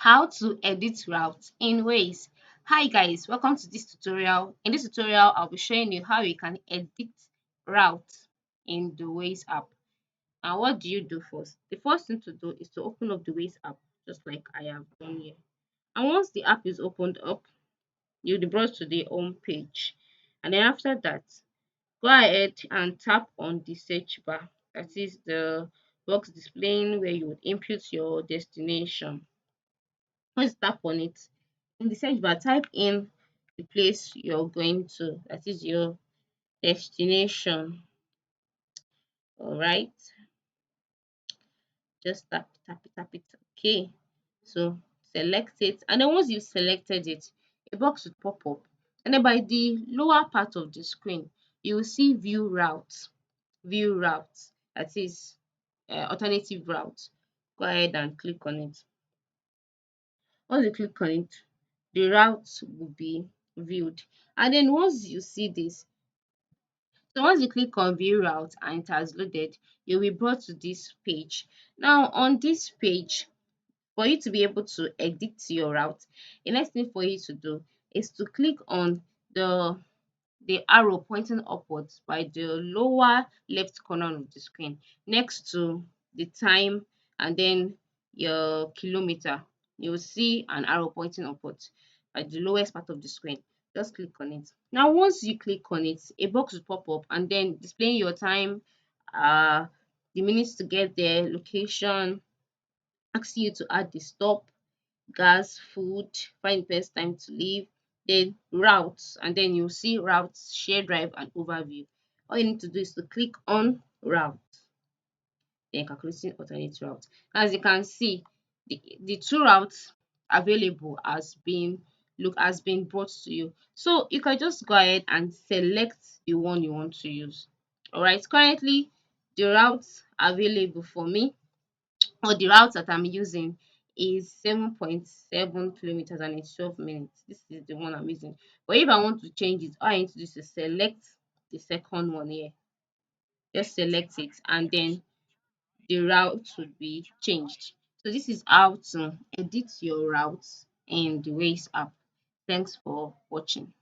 How to edit routes in Waze. Hi guys, welcome to this tutorial. In this tutorial, I'll be showing you how you can edit routes in the Waze app. And what do you do first? The first thing to do is to open up the Waze app, just like I have done here. And once the app is opened up, you'll be brought to the home page. And then after that, go ahead and tap on the search bar. That is the box displaying where you would input your destination. Once you tap on it, in the search bar, type in the place you're going to, that is your destination. All right, just tap it. Okay, so select it, and then once you've selected it, a box will pop up, and then by the lower part of the screen, you will see view routes. View routes, that is alternative routes. Go ahead and click on it. Once you click on it, the route will be viewed. And then once you see this, so once you click on view route and it has loaded, you'll be brought to this page. Now on this page, for you to be able to edit your route, the next thing for you to do is to click on the arrow pointing upwards by the lower left corner of the screen next to the time and then your kilometer. You'll see an arrow pointing upwards by the lowest part of the screen. Just click on it. Now once you click on it, a box will pop up and then displaying your time, uh the minutes to get there, location, asking you to add the stop, gas, food, find the best time to leave, then routes, and then you'll see routes, share drive, and overview. All you need to do is to click on route, then calculating alternate route. As you can see, the two routes available has been brought to you. So you can just go ahead and select the one you want to use. All right, currently the routes available for me or the route that I'm using is 7.7 kilometers and it's 12 minutes. This is the one I'm using. But if I want to change it, all I need to do is to select the second one here. Just select it and then the route would be changed. So this is how to edit your routes in the Waze app. Thanks for watching.